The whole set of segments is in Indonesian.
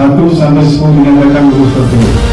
1 sampai 10 dinyatakan lulus tertulis.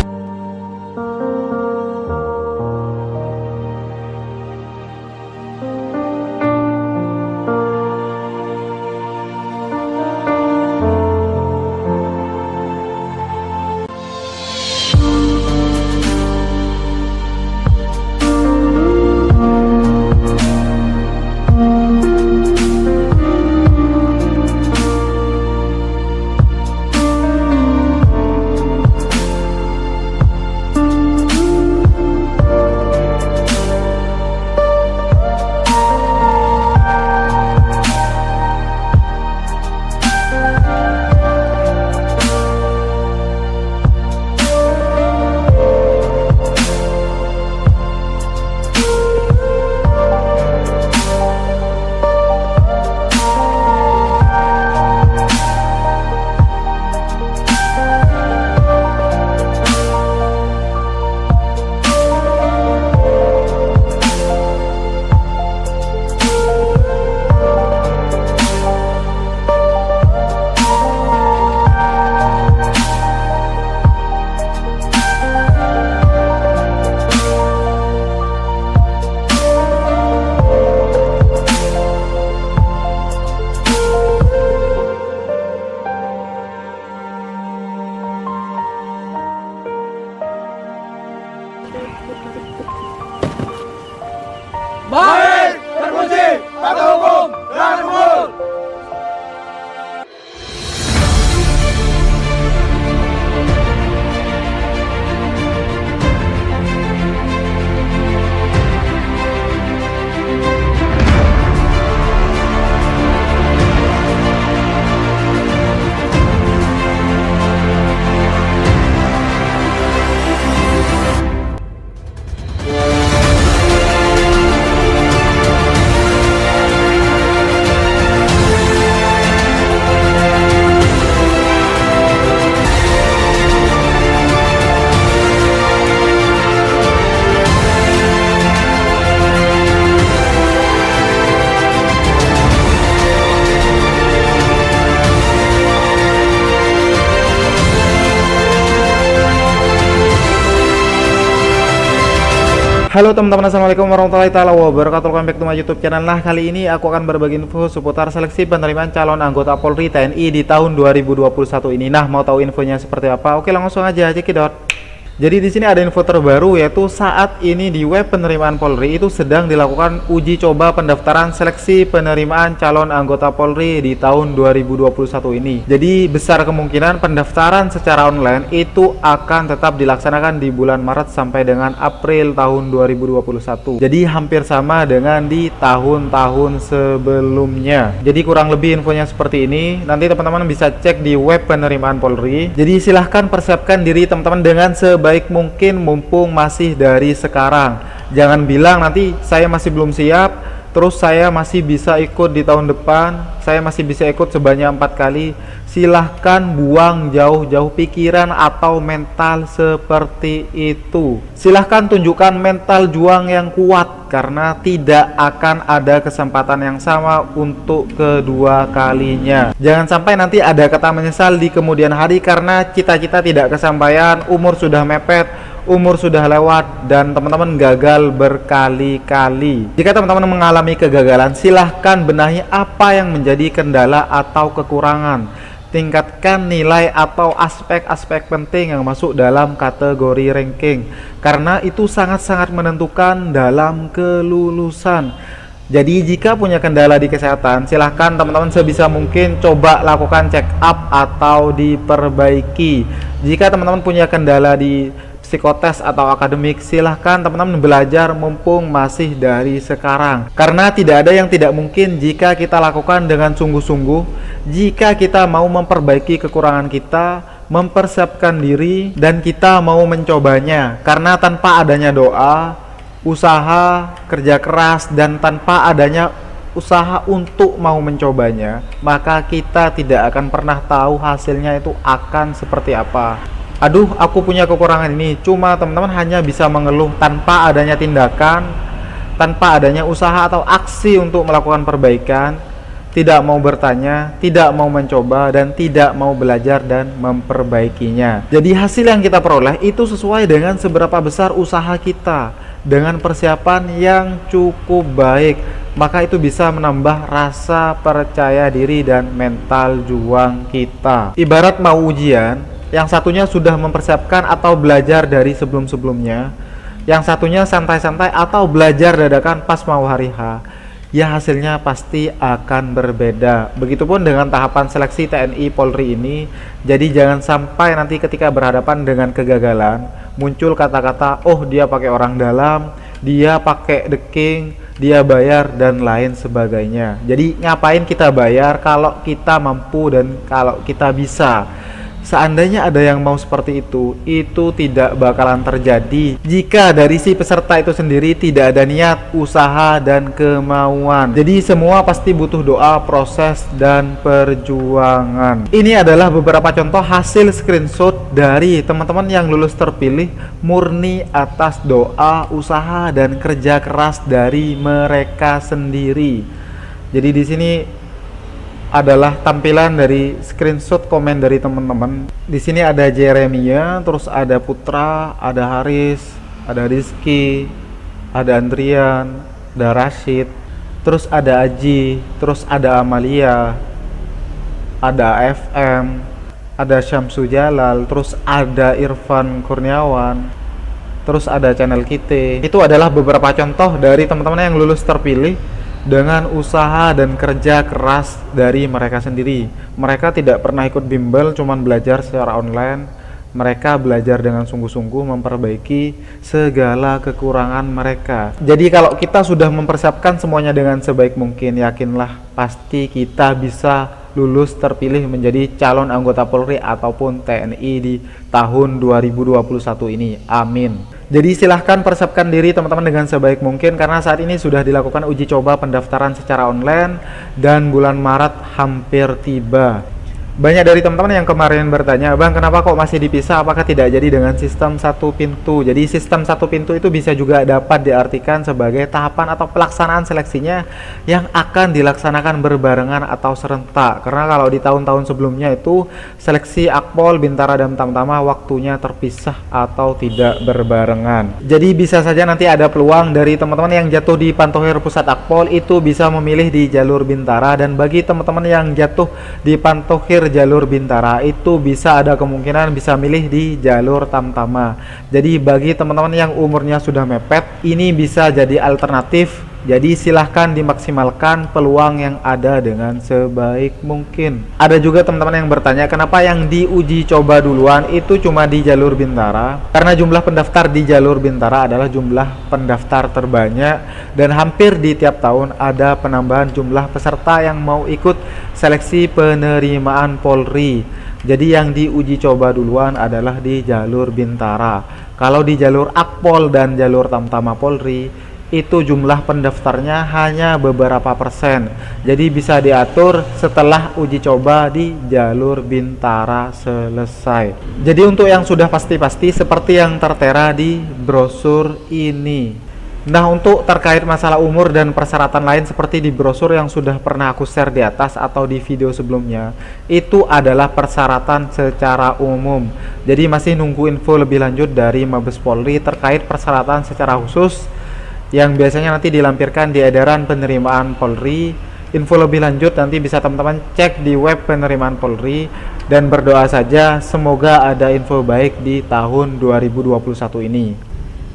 Baik, terpuji, kata hukum dan unggul. Halo teman-teman, assalamualaikum warahmatullahi wabarakatuh. Welcome back to my YouTube channel. Nah, kali ini aku akan berbagi info seputar seleksi penerimaan calon anggota Polri TNI di tahun 2021 ini. Nah, mau tahu infonya seperti apa? Oke, langsung aja cekidot. Jadi di sini ada info terbaru, yaitu saat ini di web penerimaan Polri itu sedang dilakukan uji coba pendaftaran seleksi penerimaan calon anggota Polri di tahun 2021 ini. Jadi besar kemungkinan pendaftaran secara online itu akan tetap dilaksanakan di bulan Maret sampai dengan April tahun 2021. Jadi hampir sama dengan di tahun-tahun sebelumnya. Jadi kurang lebih infonya seperti ini. Nanti teman-teman bisa cek di web penerimaan Polri. Jadi silahkan persiapkan diri teman-teman dengan baik mungkin mumpung masih dari sekarang. Jangan bilang nanti saya masih belum siap, terus saya masih bisa ikut di tahun depan, saya masih bisa ikut sebanyak 4 kali. Silahkan buang jauh-jauh pikiran atau mental seperti itu. Silahkan tunjukkan mental juang yang kuat, karena tidak akan ada kesempatan yang sama untuk kedua kalinya. Jangan sampai nanti ada kata menyesal di kemudian hari karena cita-cita tidak kesampaian, umur sudah mepet, umur sudah lewat, dan teman-teman gagal berkali-kali. Jika teman-teman mengalami kegagalan, silahkan benahi apa yang menjadi kendala atau kekurangan. Tingkatkan nilai atau aspek-aspek penting yang masuk dalam kategori ranking, karena itu sangat-sangat menentukan dalam kelulusan. Jadi jika punya kendala di kesehatan, silahkan teman-teman sebisa mungkin coba lakukan check up atau diperbaiki. Jika teman-teman punya kendala di psikotes atau akademik, silahkan teman-teman belajar mumpung masih dari sekarang, karena tidak ada yang tidak mungkin jika kita lakukan dengan sungguh-sungguh. Jika kita mau memperbaiki kekurangan kita, mempersiapkan diri, dan kita mau mencobanya, karena tanpa adanya doa, usaha, kerja keras, dan tanpa adanya usaha untuk mau mencobanya, maka kita tidak akan pernah tahu hasilnya itu akan seperti apa. Aduh, aku punya kekurangan ini. Cuma teman-teman hanya bisa mengeluh tanpa adanya tindakan, tanpa adanya usaha atau aksi untuk melakukan perbaikan. tidak mau bertanya, tidak mau mencoba, dan tidak mau belajar dan memperbaikinya. Jadi hasil yang kita peroleh itu sesuai dengan seberapa besar usaha kita. Dengan persiapan yang cukup baik, maka itu bisa menambah rasa percaya diri dan mental juang kita. Ibarat mau ujian, yang satunya sudah mempersiapkan atau belajar dari sebelum-sebelumnya, yang satunya santai-santai atau belajar dadakan pas mau hari H, ya hasilnya pasti akan berbeda. Begitupun dengan tahapan seleksi TNI Polri ini. Jadi jangan sampai nanti ketika berhadapan dengan kegagalan muncul kata-kata, oh dia pakai orang dalam, dia pakai the king, dia bayar, dan lain sebagainya. Jadi ngapain kita bayar kalau kita mampu dan kalau kita bisa? Seandainya ada yang mau seperti itu tidak bakalan terjadi jika dari si peserta itu sendiri tidak ada niat, usaha, dan kemauan. Jadi semua pasti butuh doa, proses, dan perjuangan. Ini adalah beberapa contoh hasil screenshot dari teman-teman yang lulus terpilih murni atas doa, usaha, dan kerja keras dari mereka sendiri. Jadi di sini adalah tampilan dari screenshot komen dari teman-teman. Di sini ada Jeremia, terus ada Putra, ada Haris, ada Rizky, ada Andrian, ada Rashid, terus ada Aji, terus ada Amalia, ada FM, ada Syamsu Jalal, terus ada Irfan Kurniawan, terus ada channel kita. Itu adalah beberapa contoh dari teman-teman yang lulus terpilih dengan usaha dan kerja keras dari mereka sendiri. Mereka tidak pernah ikut bimbel, cuman belajar secara online. Mereka belajar dengan sungguh-sungguh memperbaiki segala kekurangan mereka. Jadi kalau kita sudah mempersiapkan semuanya dengan sebaik mungkin, yakinlah pasti kita bisa lulus terpilih menjadi calon anggota Polri ataupun TNI di tahun 2021 ini. Amin. Jadi silahkan persiapkan diri teman-teman dengan sebaik mungkin, karena saat ini sudah dilakukan uji coba pendaftaran secara online dan bulan Maret hampir tiba. Banyak dari teman-teman yang kemarin bertanya, Bang, kenapa kok masih dipisah? Apakah tidak jadi dengan sistem satu pintu? Jadi sistem satu pintu itu bisa juga dapat diartikan sebagai tahapan atau pelaksanaan seleksinya yang akan dilaksanakan berbarengan atau serentak. Karena kalau di tahun-tahun sebelumnya itu seleksi Akpol, Bintara, dan Tamtama waktunya terpisah atau tidak berbarengan. Jadi bisa saja nanti ada peluang dari teman-teman yang jatuh di Pantohir Pusat Akpol itu bisa memilih di jalur Bintara, dan bagi teman-teman yang jatuh di Pantohir jalur Bintara itu bisa ada kemungkinan bisa milih di jalur Tamtama. Jadi bagi teman-teman yang umurnya sudah mepet, ini bisa jadi alternatif. Jadi silahkan dimaksimalkan peluang yang ada dengan sebaik mungkin. Ada juga teman-teman yang bertanya, kenapa yang diuji coba duluan itu cuma di jalur Bintara? Karena jumlah pendaftar di jalur Bintara adalah jumlah pendaftar terbanyak, dan hampir di tiap tahun ada penambahan jumlah peserta yang mau ikut seleksi penerimaan Polri. Jadi yang diuji coba duluan adalah di jalur Bintara. Kalau di jalur Akpol dan jalur Tamtama Polri itu jumlah pendaftarnya hanya beberapa persen. Jadi bisa diatur setelah uji coba di jalur Bintara selesai. Jadi untuk yang sudah pasti-pasti seperti yang tertera di brosur ini. Nah, untuk terkait masalah umur dan persyaratan lain seperti di brosur yang sudah pernah aku share di atas atau di video sebelumnya, itu adalah persyaratan secara umum. Jadi masih nunggu info lebih lanjut dari Mabes Polri terkait persyaratan secara khusus yang biasanya nanti dilampirkan di edaran penerimaan Polri. Info lebih lanjut nanti bisa teman-teman cek di web penerimaan Polri, dan berdoa saja semoga ada info baik di tahun 2021 ini.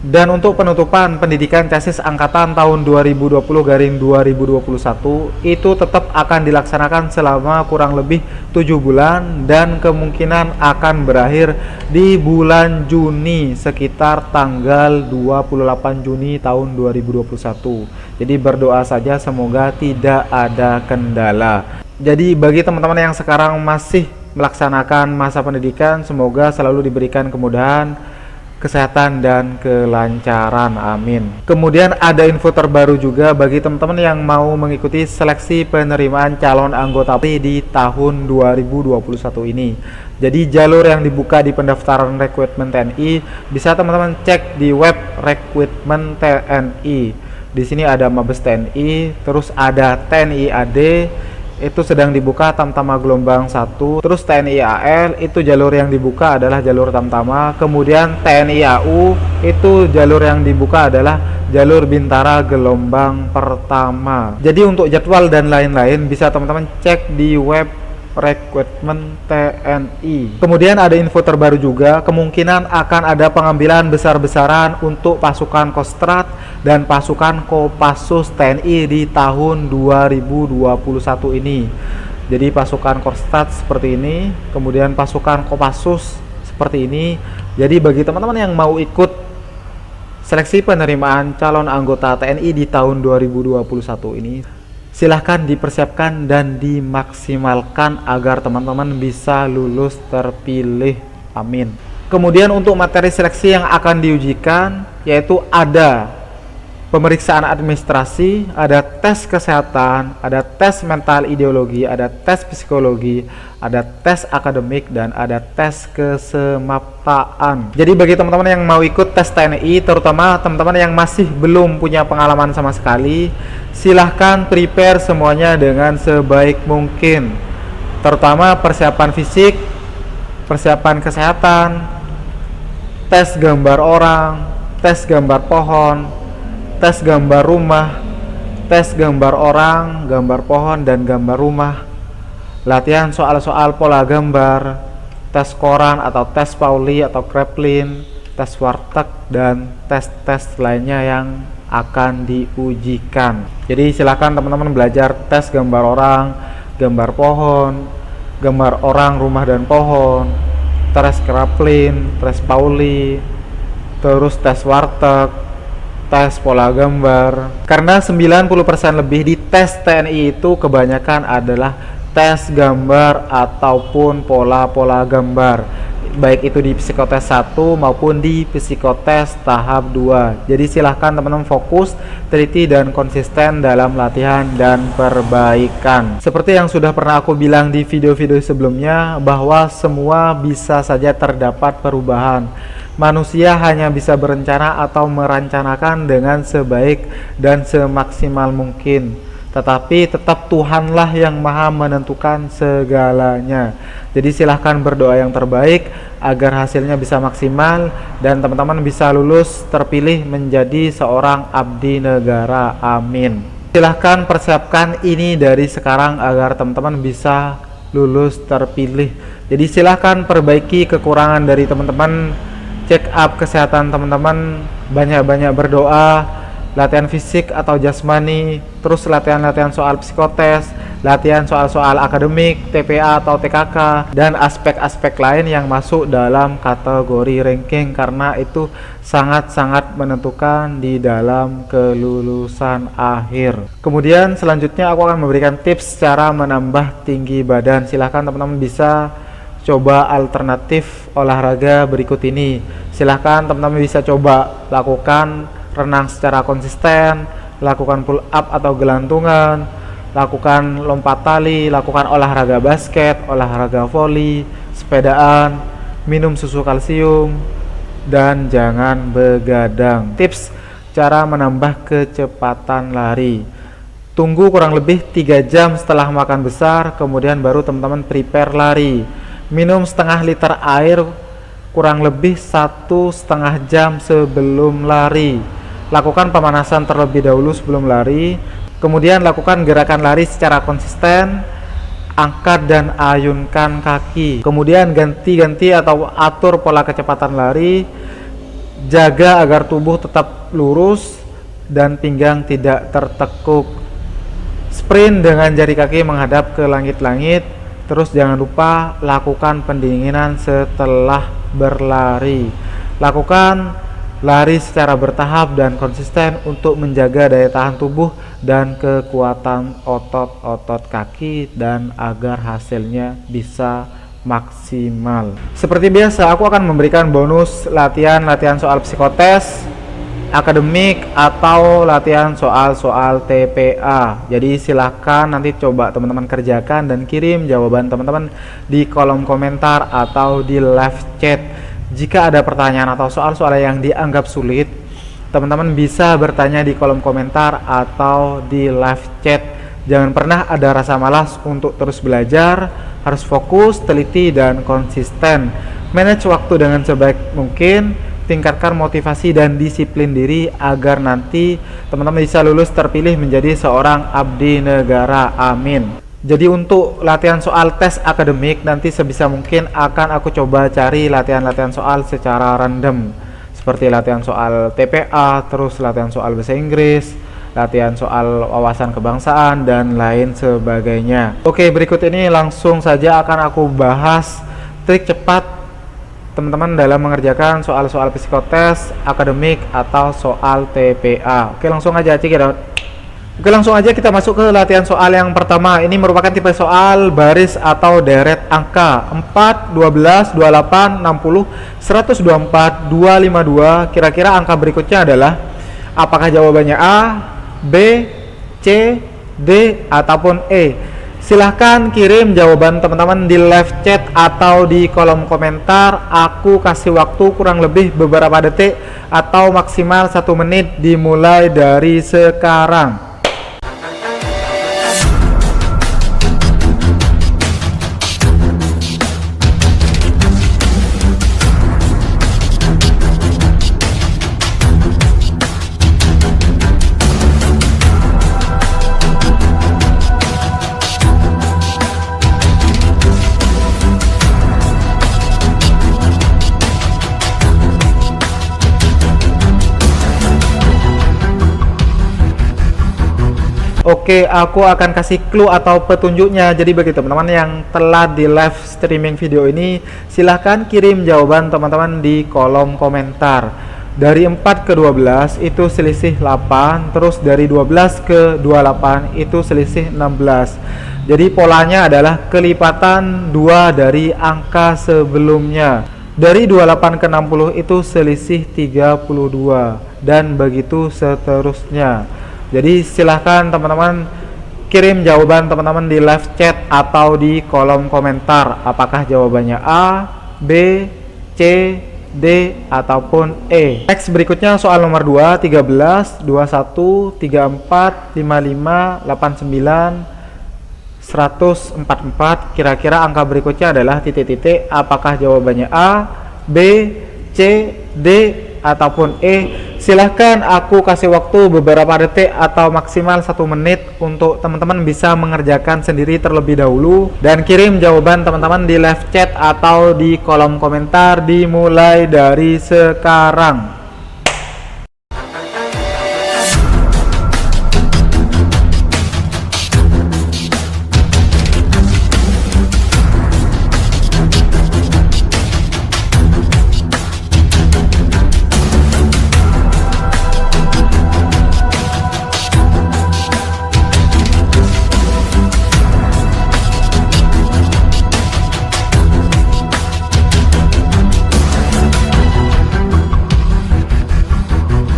Dan untuk penutupan pendidikan tesis angkatan tahun 2020-2021 itu tetap akan dilaksanakan selama kurang lebih 7 bulan, dan kemungkinan akan berakhir di bulan Juni sekitar tanggal 28 Juni tahun 2021. Jadi berdoa saja semoga tidak ada kendala. Jadi bagi teman-teman yang sekarang masih melaksanakan masa pendidikan, semoga selalu diberikan kemudahan, kesehatan, dan kelancaran, amin. Kemudian ada info terbaru juga bagi teman-teman yang mau mengikuti seleksi penerimaan calon anggota Polri di tahun 2021 ini. Jadi jalur yang dibuka di pendaftaran rekrutmen TNI bisa teman-teman cek di web rekrutmen TNI. Di sini ada Mabes TNI, terus ada TNI AD, itu sedang dibuka Tamtama gelombang 1. Terus TNI AL itu jalur yang dibuka adalah jalur Tamtama. Kemudian TNI AU itu jalur yang dibuka adalah jalur Bintara gelombang pertama. Jadi untuk jadwal dan lain-lain bisa teman-teman cek di web rekrutmen TNI. Kemudian ada info terbaru juga, kemungkinan akan ada pengambilan besar-besaran untuk pasukan Kostrad dan pasukan Kopassus TNI di tahun 2021 ini. Jadi pasukan Kostrad seperti ini, kemudian pasukan Kopassus seperti ini. Jadi bagi teman-teman yang mau ikut seleksi penerimaan calon anggota TNI di tahun 2021 ini, silahkan dipersiapkan dan dimaksimalkan agar teman-teman bisa lulus terpilih. Amin. Kemudian untuk materi seleksi yang akan diujikan yaitu ada pemeriksaan administrasi, ada tes kesehatan, ada tes mental ideologi, ada tes psikologi, ada tes akademik, dan ada tes kesemaptaan. Jadi bagi teman-teman yang mau ikut tes TNI, terutama teman-teman yang masih belum punya pengalaman sama sekali, silahkan prepare semuanya dengan sebaik mungkin, terutama persiapan fisik, persiapan kesehatan, tes gambar orang, tes gambar pohon, tes gambar rumah, tes gambar orang, gambar pohon, dan gambar rumah, latihan soal-soal pola gambar, tes koran atau tes Pauli atau Kraepelin, tes warteg, dan tes-tes lainnya yang akan diujikan. Jadi silakan teman-teman belajar tes gambar orang, gambar pohon, gambar orang, rumah, dan pohon, tes Kraepelin, tes Pauli, terus tes warteg, tes pola gambar. Karena 90% lebih di tes TNI itu kebanyakan adalah tes gambar ataupun pola-pola gambar, baik itu di psikotes 1 maupun di psikotes tahap 2. Jadi silahkan teman-teman fokus, teliti, dan konsisten dalam latihan dan perbaikan. Seperti yang sudah pernah aku bilang di video-video sebelumnya, bahwa semua bisa saja terdapat perubahan. Manusia hanya bisa berencana atau merancanakan dengan sebaik dan semaksimal mungkin, tetapi tetap Tuhanlah yang maha menentukan segalanya. Jadi silahkan berdoa yang terbaik agar hasilnya bisa maksimal dan teman-teman bisa lulus terpilih menjadi seorang abdi negara. Amin. Silahkan persiapkan ini dari sekarang agar teman-teman bisa lulus terpilih. Jadi silahkan perbaiki kekurangan dari teman-teman, check up kesehatan teman-teman, banyak-banyak berdoa, latihan fisik atau jasmani, terus latihan-latihan soal psikotes, latihan soal-soal akademik, TPA atau TKK, dan aspek-aspek lain yang masuk dalam kategori ranking, karena itu sangat-sangat menentukan di dalam kelulusan akhir. Kemudian selanjutnya aku akan memberikan tips cara menambah tinggi badan. Silahkan teman-teman bisa coba alternatif olahraga berikut ini. Silahkan teman-teman bisa coba lakukan renang secara konsisten, lakukan pull up atau gelantungan, lakukan lompat tali, lakukan olahraga basket, olahraga voli, sepedaan, minum susu kalsium, dan jangan begadang. Tips cara menambah kecepatan lari: tunggu kurang lebih 3 jam setelah makan besar, kemudian baru teman-teman prepare lari. Minum setengah liter air kurang lebih 1,5 jam sebelum lari. Lakukan pemanasan terlebih dahulu sebelum lari. Kemudian lakukan gerakan lari secara konsisten, angkat dan ayunkan kaki. Kemudian ganti-ganti atau atur pola kecepatan lari. Jaga agar tubuh tetap lurus dan pinggang tidak tertekuk. Sprint dengan jari kaki menghadap ke langit-langit. Terus jangan lupa lakukan pendinginan setelah berlari. Lakukan lari secara bertahap dan konsisten untuk menjaga daya tahan tubuh dan kekuatan otot-otot kaki dan agar hasilnya bisa maksimal. Seperti biasa, aku akan memberikan bonus latihan soal psikotes, akademik, atau latihan soal-soal TPA. Jadi silahkan nanti coba teman-teman kerjakan dan kirim jawaban teman-teman di kolom komentar atau di live chat. Jika ada pertanyaan atau soal-soal yang dianggap sulit, teman-teman bisa bertanya di kolom komentar atau di live chat. Jangan pernah ada rasa malas untuk terus belajar, harus fokus, teliti, dan konsisten. Manage waktu dengan sebaik mungkin, tingkatkan motivasi dan disiplin diri agar nanti teman-teman bisa lulus terpilih menjadi seorang abdi negara. Amin. Jadi untuk latihan soal tes akademik nanti sebisa mungkin akan aku coba cari latihan-latihan soal secara random, seperti latihan soal TPA, terus latihan soal bahasa Inggris, latihan soal wawasan kebangsaan, dan lain sebagainya. Oke, berikut ini langsung saja akan aku bahas trik cepat teman-teman dalam mengerjakan soal-soal psikotes akademik atau soal TPA. Oke, langsung aja cekidot. Oke, langsung aja kita masuk ke latihan soal yang pertama. Ini merupakan tipe soal baris atau deret angka 4, 12, 28, 60, 124, 252. Kira-kira angka berikutnya adalah, apakah jawabannya A, B, C, D, ataupun E? Silahkan kirim jawaban teman-teman di live chat atau di kolom komentar. Aku kasih waktu kurang lebih beberapa detik atau maksimal 1 menit dimulai dari sekarang. Oke, aku akan kasih clue atau petunjuknya. Jadi bagi teman-teman yang telah di live streaming video ini, silahkan kirim jawaban teman-teman di kolom komentar. Dari 4 ke 12 itu selisih 8, terus dari 12 ke 28 itu selisih 16. Jadi polanya adalah kelipatan 2 dari angka sebelumnya. Dari 28 ke 60 itu selisih 32, dan begitu seterusnya. Jadi silahkan teman-teman kirim jawaban teman-teman di live chat atau di kolom komentar. Apakah jawabannya A, B, C, D, ataupun E? Next, berikutnya soal nomor 2, 13, 21, 34, 55, 89, 144. Kira-kira angka berikutnya adalah titik-titik. Apakah jawabannya A, B, C, D, ataupun E? Silahkan aku kasih waktu beberapa detik atau maksimal 1 menit untuk teman-teman bisa mengerjakan sendiri terlebih dahulu, dan kirim jawaban teman-teman di live chat atau di kolom komentar dimulai dari sekarang.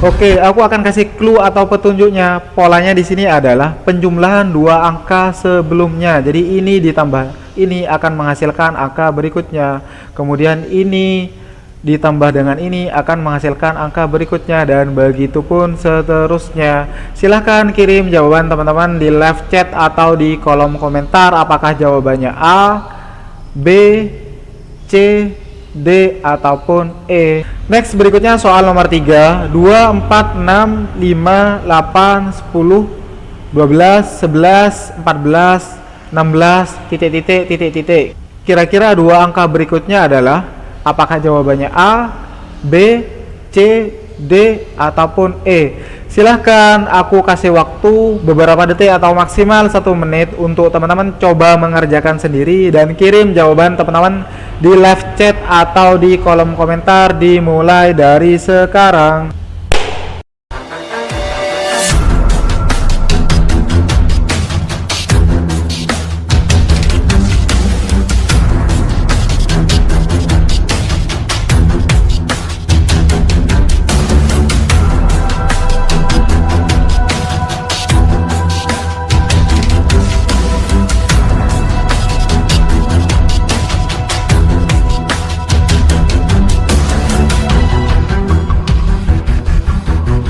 Oke, aku akan kasih clue atau petunjuknya. Polanya di sini adalah penjumlahan 2 angka sebelumnya. Jadi ini ditambah ini akan menghasilkan angka berikutnya. Kemudian ini ditambah dengan ini akan menghasilkan angka berikutnya, dan begitu pun seterusnya. Silahkan kirim jawaban teman-teman di live chat atau di kolom komentar. Apakah jawabannya A, B, C, D, ataupun E? Next, berikutnya soal nomor 3, 2, 4, 6, 5, 8, 10, 12, 11, 14, 16, titik-titik. Kira-kira 2 angka berikutnya adalah, apakah jawabannya A, B, C, D, ataupun E? Silahkan aku kasih waktu beberapa detik atau maksimal 1 menit untuk teman-teman coba mengerjakan sendiri, dan kirim jawaban teman-teman di live chat atau di kolom komentar dimulai dari sekarang.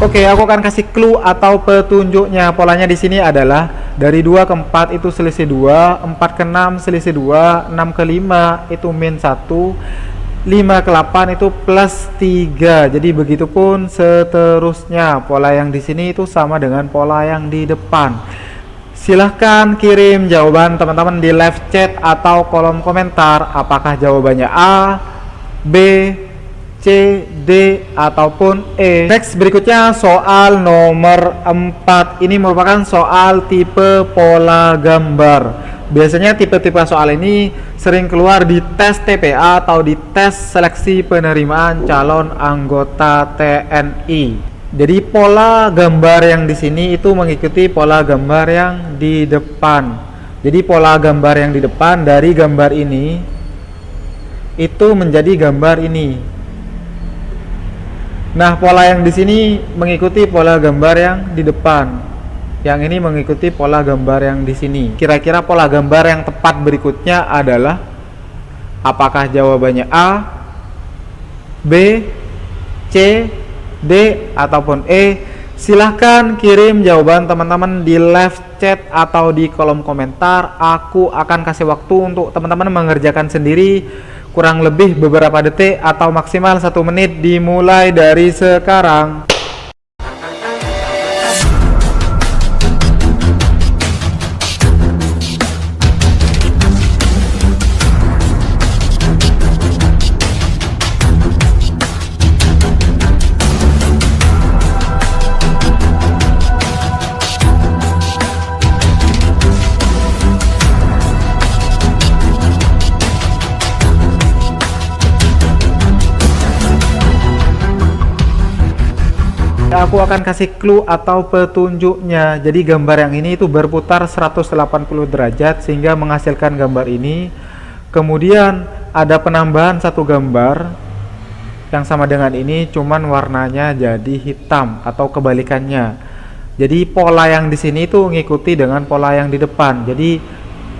Oke, aku akan kasih clue atau petunjuknya. Polanya di sini adalah Dari 2 ke 4 itu selisih 2, 4 ke 6 selisih 2, 6 ke 5 itu min 1, 5 ke 8 itu plus 3. Jadi begitupun seterusnya. Pola yang di sini itu sama dengan pola yang di depan. Silahkan kirim jawaban teman-teman di live chat atau kolom komentar. Apakah jawabannya A, B, C, D, ataupun E. Next berikutnya soal nomor 4. Ini merupakan soal tipe pola gambar. Biasanya tipe-tipe soal ini sering keluar di tes TPA atau di tes seleksi penerimaan calon anggota TNI. Jadi pola gambar yang di sini itu mengikuti pola gambar yang di depan. Jadi pola gambar yang di depan dari gambar ini itu menjadi gambar ini. Nah, pola yang di sini mengikuti pola gambar yang di depan. Yang ini mengikuti pola gambar yang di sini. Kira-kira pola gambar yang tepat berikutnya adalah apakah jawabannya A, B, C, D, ataupun E? Silahkan kirim jawaban teman-teman di live chat atau di kolom komentar. Aku akan kasih waktu untuk teman-teman mengerjakan sendiri kurang lebih beberapa detik atau maksimal 1 menit dimulai dari sekarang. Aku akan kasih clue atau petunjuknya. Jadi gambar yang ini itu berputar 180 derajat sehingga menghasilkan gambar ini. Kemudian ada penambahan satu gambar yang sama dengan ini, cuman warnanya jadi hitam atau kebalikannya. Jadi pola yang di sini itu mengikuti dengan pola yang di depan. Jadi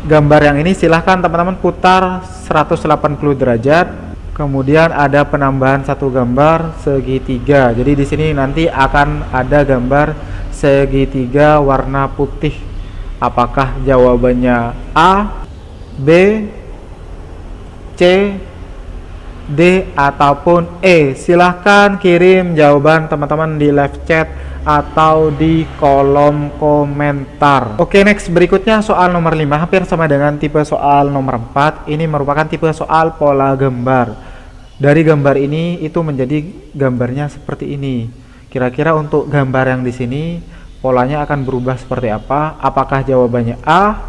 gambar yang ini silahkan teman-teman putar 180 derajat. Kemudian ada penambahan satu gambar segitiga. Jadi di sini nanti akan ada gambar segitiga warna putih. Apakah jawabannya A, B, C, D, ataupun E? Silahkan kirim jawaban teman-teman di live chat atau di kolom komentar. Oke, next berikutnya soal nomor 5, hampir sama dengan tipe soal nomor 4. Ini merupakan tipe soal pola gambar. Dari gambar ini itu menjadi gambarnya seperti ini. Kira-kira untuk gambar yang di sini polanya akan berubah seperti apa? Apakah jawabannya A,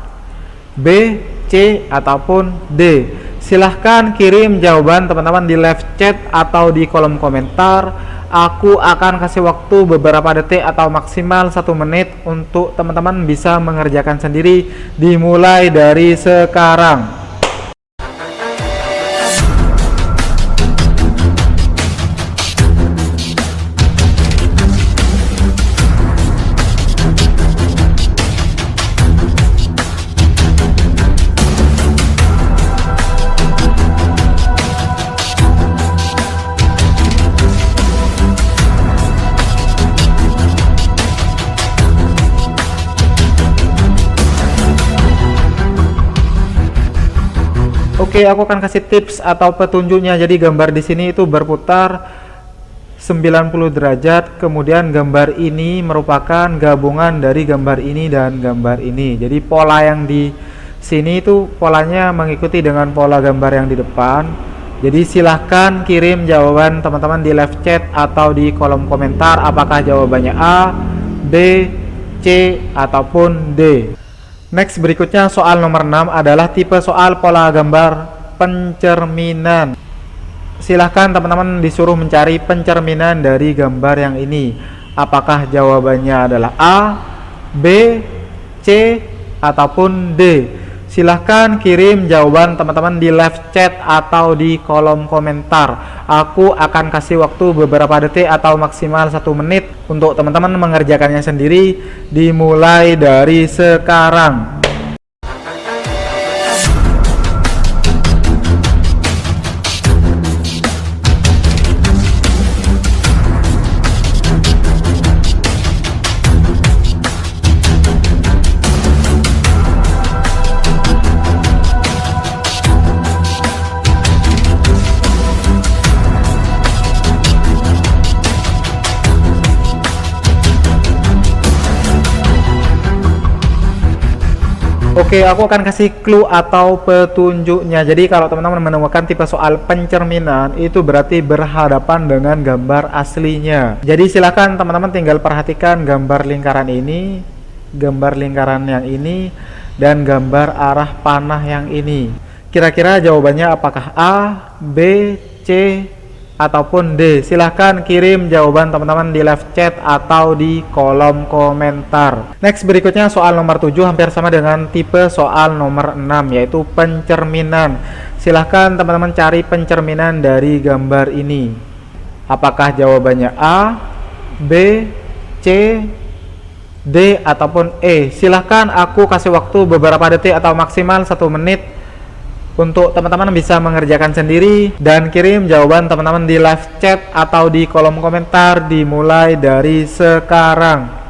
B, C, ataupun D? Silahkan kirim jawaban teman-teman di live chat atau di kolom komentar. Aku akan kasih waktu beberapa detik atau maksimal 1 menit untuk teman-teman bisa mengerjakan sendiri dimulai dari sekarang. Oke, aku akan kasih tips atau petunjuknya. Jadi gambar di sini itu berputar 90 derajat. Kemudian gambar ini merupakan gabungan dari gambar ini dan gambar ini. Jadi pola yang di sini itu polanya mengikuti dengan pola gambar yang di depan. Jadi silahkan kirim jawaban teman-teman di live chat atau di kolom komentar. Apakah jawabannya A, B, C, ataupun D? Next berikutnya soal nomor 6 adalah tipe soal pola gambar pencerminan. Silahkan teman-teman disuruh mencari pencerminan dari gambar yang ini. Apakah jawabannya adalah A, B, C, ataupun D? Silahkan kirim jawaban teman-teman di live chat atau di kolom komentar. Aku akan kasih waktu beberapa detik atau maksimal 1 menit untuk teman-teman mengerjakannya sendiri dimulai dari sekarang. Oke, aku akan kasih clue atau petunjuknya. Jadi kalau teman-teman menemukan tipe soal pencerminan, itu berarti berhadapan dengan gambar aslinya. Jadi silakan teman-teman tinggal perhatikan gambar lingkaran ini, gambar lingkaran yang ini, dan gambar arah panah yang ini. Kira-kira jawabannya apakah A, B, C, ataupun D? Silahkan kirim jawaban teman-teman di live chat atau di kolom komentar. Next, berikutnya soal nomor 7 hampir sama dengan tipe soal nomor 6, yaitu pencerminan. Silahkan teman-teman cari pencerminan dari gambar ini. Apakah jawabannya A, B, C, D, ataupun E? Silahkan aku kasih waktu beberapa detik atau maksimal 1 menit untuk teman-teman bisa mengerjakan sendiri dan kirim jawaban teman-teman di live chat atau di kolom komentar dimulai dari sekarang.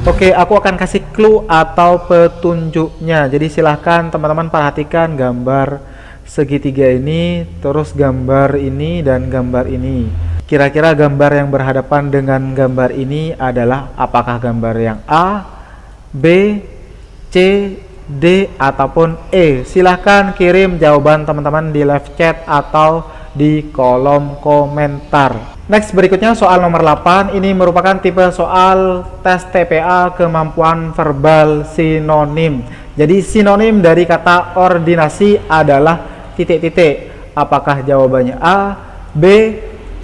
Oke, aku akan kasih clue atau petunjuknya. Jadi silahkan teman-teman perhatikan gambar segitiga ini, terus gambar ini, dan gambar ini. Kira-kira gambar yang berhadapan dengan gambar ini adalah apakah gambar yang A, B, C, D, ataupun E? Silahkan kirim jawaban teman-teman di live chat atau di kolom komentar. Next, berikutnya soal nomor 8. Ini merupakan tipe soal tes TPA kemampuan verbal sinonim. Jadi sinonim dari kata ordinasi adalah titik-titik. Apakah jawabannya A, B,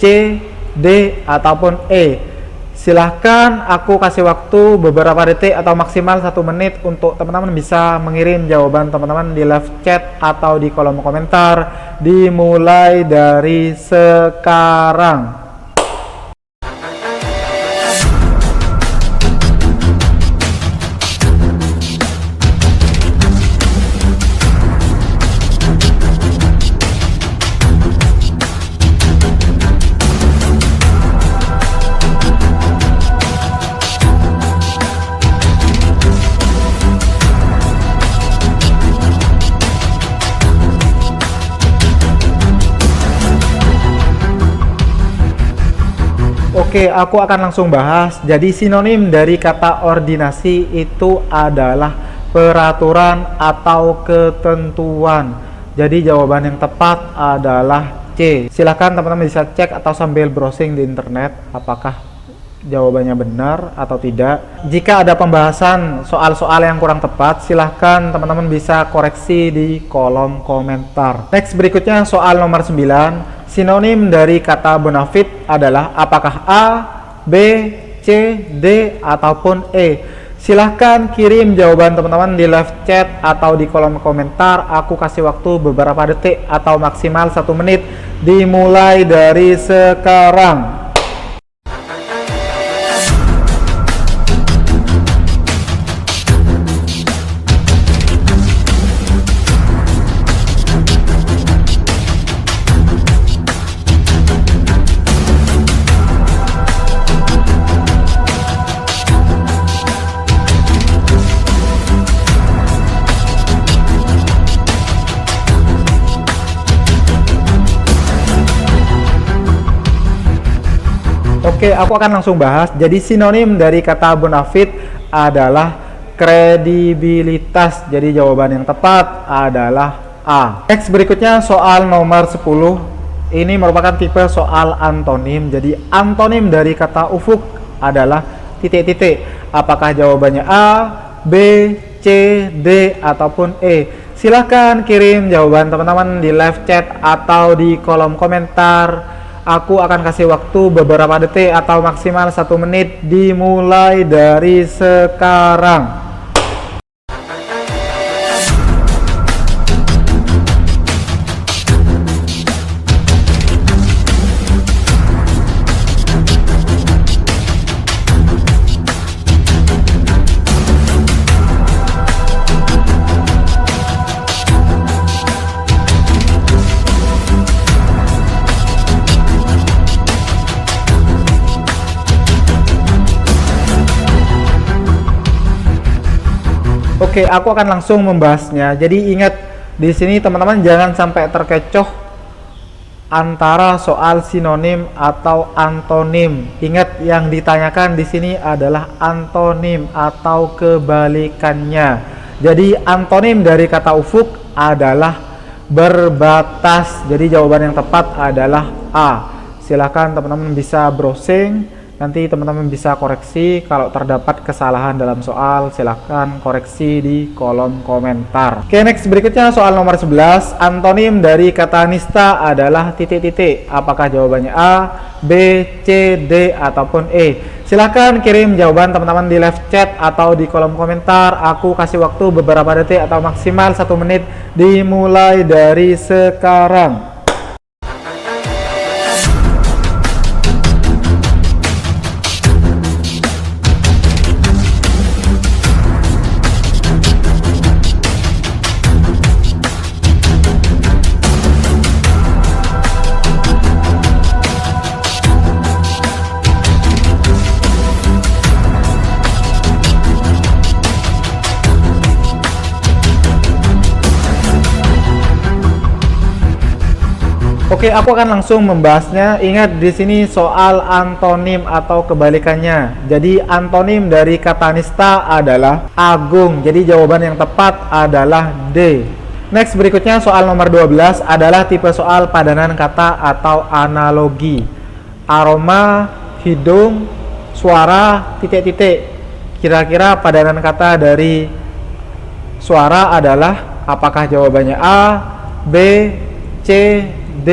C, D, ataupun E? Silahkan aku kasih waktu beberapa detik atau maksimal 1 menit untuk teman-teman bisa mengirim jawaban teman-teman di live chat atau di kolom komentar dimulai dari sekarang. Oke, aku akan langsung bahas. Jadi sinonim dari kata ordinasi itu adalah peraturan atau ketentuan. Jadi jawaban yang tepat adalah C. Silahkan teman-teman bisa cek atau sambil browsing di internet apakah jawabannya benar atau tidak. Jika ada pembahasan soal-soal yang kurang tepat, silahkan teman-teman bisa koreksi di kolom komentar. Next, berikutnya soal nomor 9. Sinonim dari kata bonafit adalah apakah A, B, C, D, ataupun E? Silahkan kirim jawaban teman-teman di live chat atau di kolom komentar. Aku kasih waktu beberapa detik atau maksimal 1 menit dimulai dari sekarang. Oke, aku akan langsung bahas. Jadi sinonim dari kata bonafit adalah kredibilitas. Jadi jawaban yang tepat adalah A. Next, berikutnya soal nomor 10. Ini merupakan tipe soal antonim. Jadi antonim dari kata ufuk adalah titik-titik. Apakah jawabannya A, B, C, D, ataupun E? Silahkan kirim jawaban teman-teman di live chat atau di kolom komentar. Aku akan kasih waktu beberapa detik atau maksimal 1 menit dimulai dari sekarang. Oke, aku akan langsung membahasnya. Jadi ingat di sini teman-teman jangan sampai terkecoh antara soal sinonim atau antonim. Ingat yang ditanyakan di sini adalah antonim atau kebalikannya. Jadi antonim dari kata ufuk adalah berbatas. Jadi jawaban yang tepat adalah A. Silakan teman-teman bisa browsing. Nanti teman-teman bisa koreksi kalau terdapat kesalahan dalam soal, silahkan koreksi di kolom komentar. Oke, next berikutnya soal nomor 11. Antonim dari kata nista adalah titik-titik. Apakah jawabannya A, B, C, D, ataupun E? Silahkan kirim jawaban teman-teman di live chat atau di kolom komentar. Aku kasih waktu beberapa detik atau maksimal 1 menit dimulai dari sekarang. Oke, aku akan langsung membahasnya. Ingat di sini soal antonim atau kebalikannya. Jadi antonim dari kata nista adalah agung. Jadi jawaban yang tepat adalah D. Next berikutnya soal nomor 12 adalah tipe soal padanan kata atau analogi. Aroma, hidung, suara, titik-titik. Kira-kira padanan kata dari suara adalah apakah jawabannya A, B, C, D,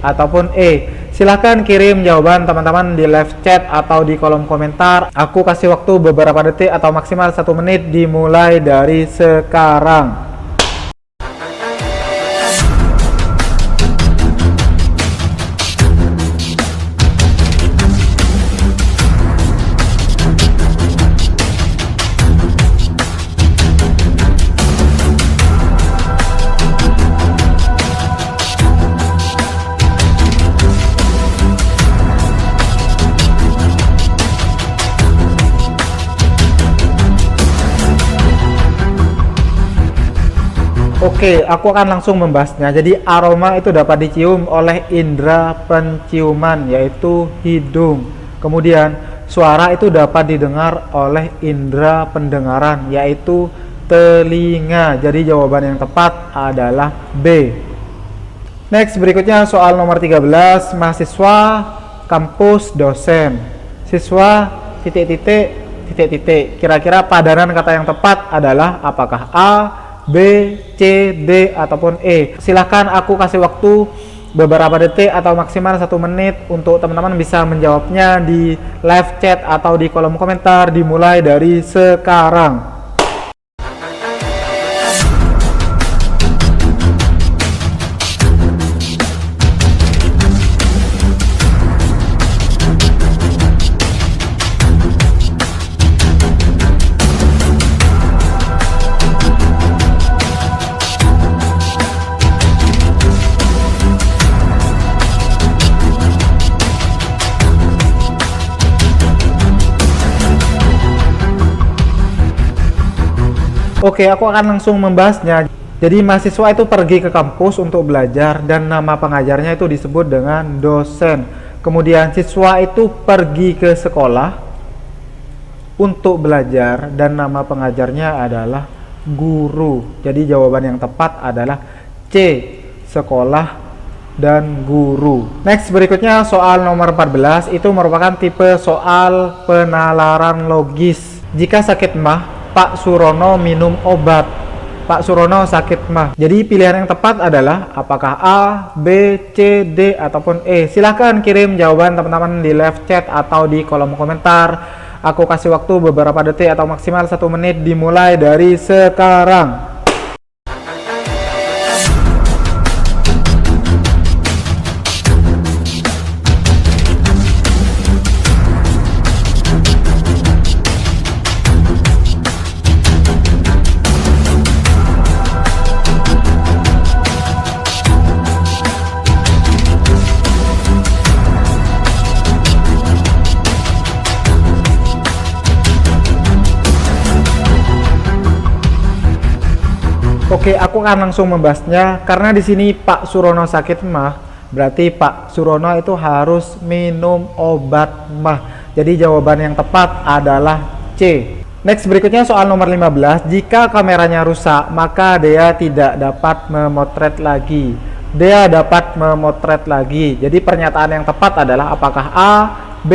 ataupun E? Silahkan kirim jawaban teman-teman di live chat atau di kolom komentar. Aku kasih waktu beberapa detik atau maksimal 1 menit dimulai dari sekarang. Oke, aku akan langsung membahasnya. Jadi aroma itu dapat dicium oleh indera penciuman, yaitu hidung. Kemudian suara itu dapat didengar oleh indera pendengaran, yaitu telinga. Jadi jawaban yang tepat adalah B. Next berikutnya soal nomor 13. Mahasiswa, kampus, dosen. Siswa, titik-titik, titik-titik. Kira-kira padanan kata yang tepat adalah apakah A, B, C, D, ataupun E? Silahkan aku kasih waktu beberapa detik atau maksimal 1 menit untuk teman-teman bisa menjawabnya di live chat atau di kolom komentar dimulai dari sekarang. Oke, aku akan langsung membahasnya. Jadi mahasiswa itu pergi ke kampus untuk belajar dan nama pengajarnya itu disebut dengan dosen. Kemudian siswa itu pergi ke sekolah untuk belajar dan nama pengajarnya adalah guru. Jadi jawaban yang tepat adalah C, sekolah dan guru. Next berikutnya soal nomor 14 itu merupakan tipe soal penalaran logis. Jika sakit mah, Pak Surono minum obat. Pak Surono sakit mah. Jadi pilihan yang tepat adalah apakah A, B, C, D, ataupun E? Silahkan kirim jawaban teman-teman di live chat atau di kolom komentar. Aku kasih waktu beberapa detik atau maksimal 1 menit dimulai dari sekarang. Oke, aku akan langsung membahasnya karena di sini Pak Surono sakit mah, berarti Pak Surono itu harus minum obat mah. Jadi jawaban yang tepat adalah C. Next, berikutnya soal nomor 15. Jika kameranya rusak, maka dia tidak dapat memotret lagi. Dia dapat memotret lagi. Jadi pernyataan yang tepat adalah apakah A, B,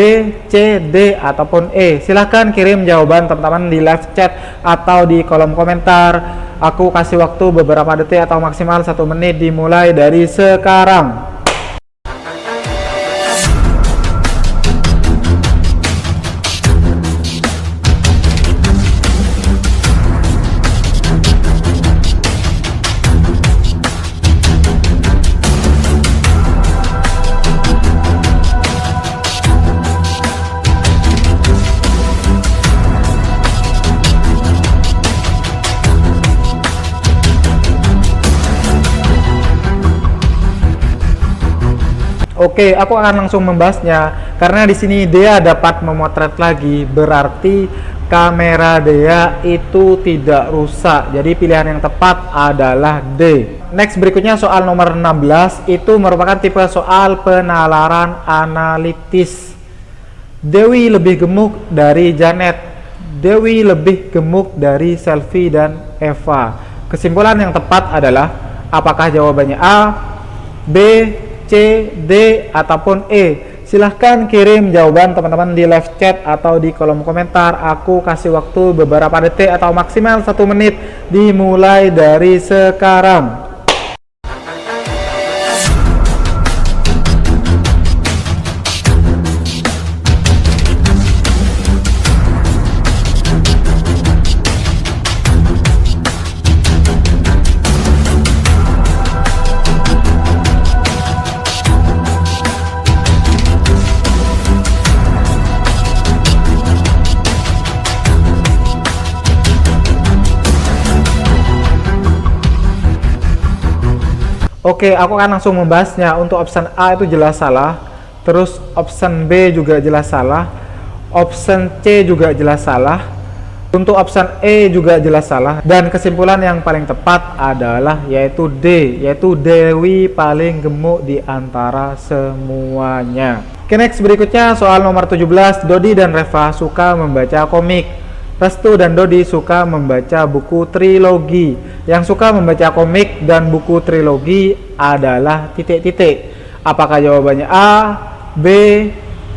C, D, ataupun E. Silahkan kirim jawaban teman-teman di live chat atau di kolom komentar. Aku kasih waktu beberapa detik atau maksimal 1 menit dimulai dari sekarang. Oke, aku akan langsung membahasnya karena di sini dia dapat memotret lagi, berarti kamera dia itu tidak rusak. Jadi pilihan yang tepat adalah D. Next, berikutnya soal nomor 16 itu merupakan tipe soal penalaran analitis. Dewi lebih gemuk dari Janet. Dewi lebih gemuk dari Selvi dan Eva. Kesimpulan yang tepat adalah apakah jawabannya A, B, C, D, ataupun E. Silahkan kirim jawaban teman-teman di live chat atau di kolom komentar. Aku kasih waktu beberapa detik atau maksimal 1 menit dimulai dari sekarang. Oke, aku akan langsung membahasnya. Untuk option A itu jelas salah, terus option B juga jelas salah, option C juga jelas salah, untuk option E juga jelas salah, dan kesimpulan yang paling tepat adalah yaitu D, yaitu Dewi paling gemuk di antara semuanya. Oke, next, berikutnya soal nomor 17. Dodi dan Reva suka membaca komik. Restu dan Dodi suka membaca buku trilogi. Yang suka membaca komik dan buku trilogi adalah titik-titik. Apakah jawabannya A, B,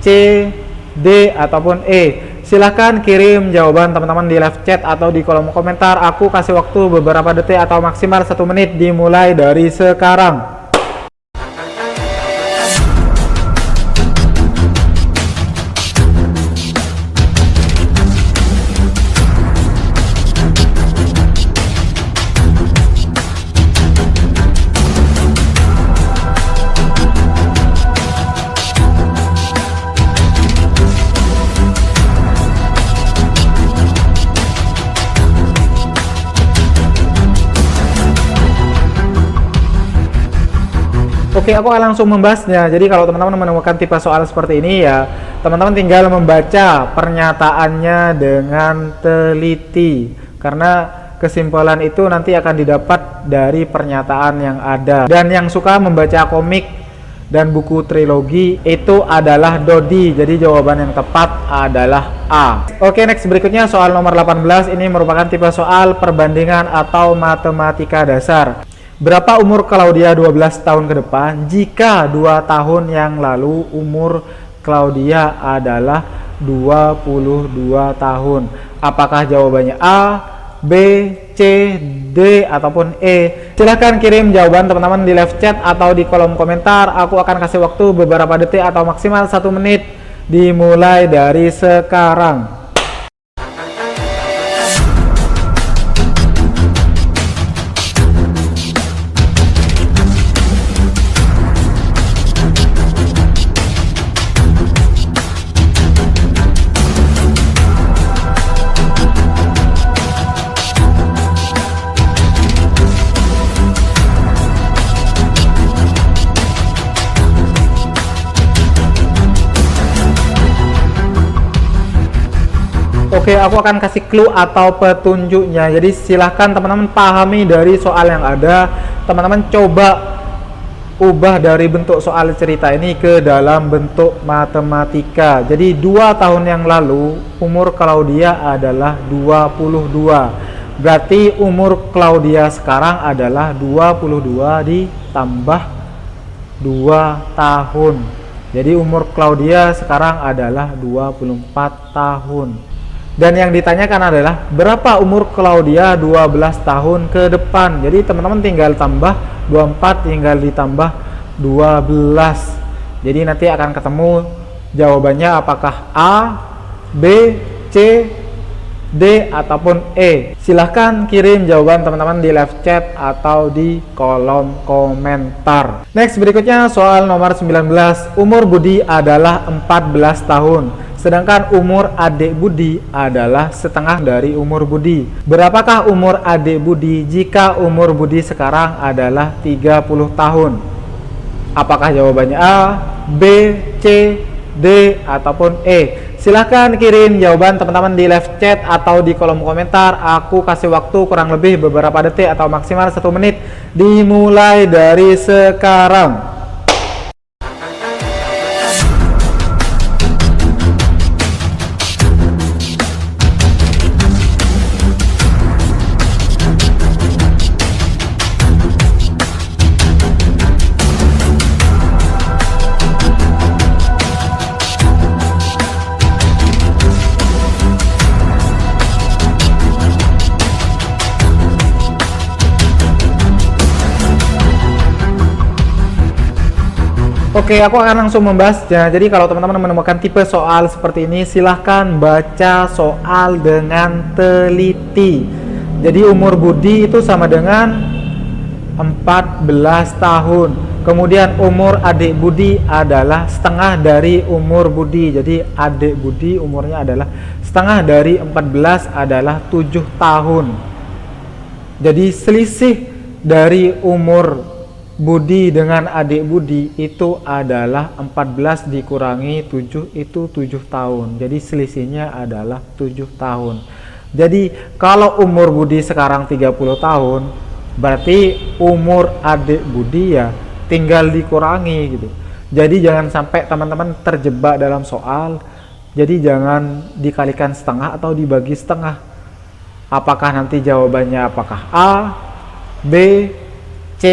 C, D, ataupun E? Silahkan kirim jawaban teman-teman di live chat atau di kolom komentar. Aku kasih waktu beberapa detik atau maksimal 1 menit dimulai dari sekarang. Oke, aku akan langsung membahasnya. Jadi kalau teman-teman menemukan tipe soal seperti ini ya, teman-teman tinggal membaca pernyataannya dengan teliti. Karena kesimpulan itu nanti akan didapat dari pernyataan yang ada. Dan yang suka membaca komik dan buku trilogi itu adalah Dodi. Jadi jawaban yang tepat adalah A. Oke, next, berikutnya soal nomor 18. Ini merupakan tipe soal perbandingan atau matematika dasar. Berapa umur Claudia 12 tahun ke depan jika 2 tahun yang lalu umur Claudia adalah 22 tahun? Apakah jawabannya A, B, C, D, ataupun E? Silahkan kirim jawaban teman-teman di live chat atau di kolom komentar. Aku akan kasih waktu beberapa detik atau maksimal 1 menit dimulai dari sekarang. Oke, aku akan kasih clue atau petunjuknya. Jadi silahkan teman-teman pahami dari soal yang ada. Teman-teman coba ubah dari bentuk soal cerita ini ke dalam bentuk matematika. Jadi 2 tahun yang lalu umur Claudia adalah 22. Berarti umur Claudia sekarang adalah 22 ditambah 2 tahun. Jadi umur Claudia sekarang adalah 24 tahun. Dan yang ditanyakan adalah berapa umur Claudia 12 tahun ke depan. Jadi teman-teman tinggal tambah 24 tinggal ditambah 12. Jadi nanti akan ketemu jawabannya apakah A, B, C, D ataupun E. Silahkan kirim jawaban teman-teman di live chat atau di kolom komentar. Next, berikutnya soal nomor 19. Umur Budi adalah 14 tahun. Sedangkan umur adik Budi adalah setengah dari umur Budi. Berapakah umur adik Budi jika umur Budi sekarang adalah 30 tahun? Apakah jawabannya A, B, C, D, ataupun E? Silahkan kirim jawaban teman-teman di live chat atau di kolom komentar. Aku kasih waktu kurang lebih beberapa detik atau maksimal 1 menit. Dimulai dari sekarang. Oke, aku akan langsung membahasnya. Jadi kalau teman-teman menemukan tipe soal seperti ini, silahkan baca soal dengan teliti. Jadi umur Budi itu sama dengan 14 tahun. Kemudian umur adik Budi adalah setengah dari umur Budi. Jadi adik Budi umurnya adalah setengah dari 14 adalah 7 tahun. Jadi selisih dari umur Budi dengan adik Budi itu adalah 14 dikurangi 7 itu 7 tahun. Jadi selisihnya adalah 7 tahun. Jadi kalau umur Budi sekarang 30 tahun, berarti umur adik Budi ya tinggal dikurangi gitu. Jadi jangan sampai teman-teman terjebak dalam soal. Jadi jangan dikalikan setengah atau dibagi setengah. Apakah nanti jawabannya apakah A, B, C,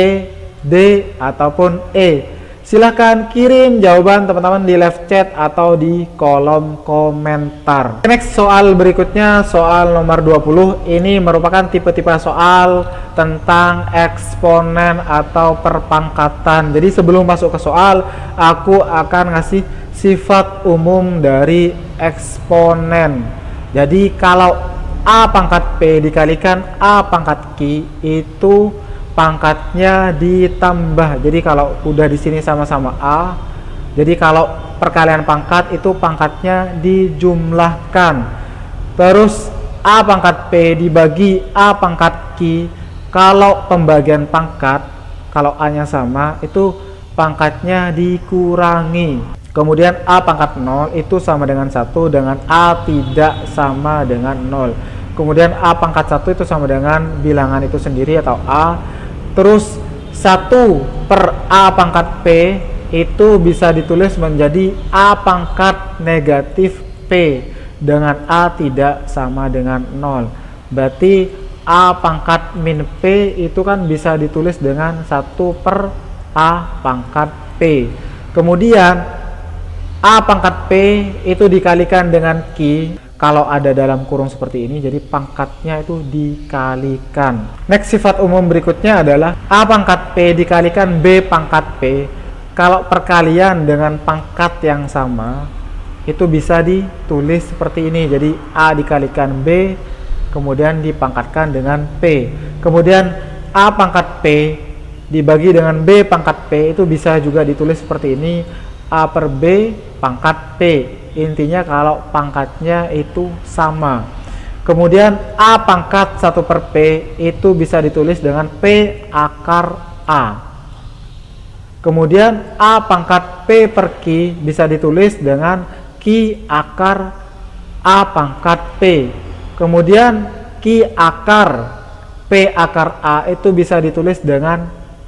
D, ataupun E? Silahkan kirim jawaban teman-teman di live chat atau di kolom komentar. Next, soal berikutnya, soal nomor 20. Ini merupakan tipe-tipe soal tentang eksponen atau perpangkatan. Jadi sebelum masuk ke soal, aku akan ngasih sifat umum dari eksponen. Jadi kalau A pangkat P dikalikan A pangkat Q itu pangkatnya ditambah. Jadi kalau udah di sini sama-sama A, jadi kalau perkalian pangkat itu pangkatnya dijumlahkan. Terus A pangkat P dibagi A pangkat Q, kalau pembagian pangkat, kalau A-nya sama itu pangkatnya dikurangi. Kemudian A pangkat 0 itu sama dengan 1 dengan A tidak sama dengan 0. Kemudian A pangkat 1 itu sama dengan bilangan itu sendiri atau A. Terus 1 per A pangkat P itu bisa ditulis menjadi A pangkat negatif P dengan A tidak sama dengan 0. Berarti A pangkat min P itu kan bisa ditulis dengan 1 per A pangkat P. Kemudian A pangkat P itu dikalikan dengan Q. Kalau ada dalam kurung seperti ini, jadi pangkatnya itu dikalikan. Next, sifat umum berikutnya adalah A pangkat P dikalikan B pangkat P. Kalau perkalian dengan pangkat yang sama, itu bisa ditulis seperti ini. Jadi A dikalikan B, kemudian dipangkatkan dengan P. Kemudian A pangkat P dibagi dengan B pangkat P, itu bisa juga ditulis seperti ini. A per B pangkat P. Intinya kalau pangkatnya itu sama. Kemudian A pangkat 1 per P itu bisa ditulis dengan P akar A. Kemudian A pangkat P per Q bisa ditulis dengan Q akar A pangkat P. Kemudian Q akar P akar A itu bisa ditulis dengan P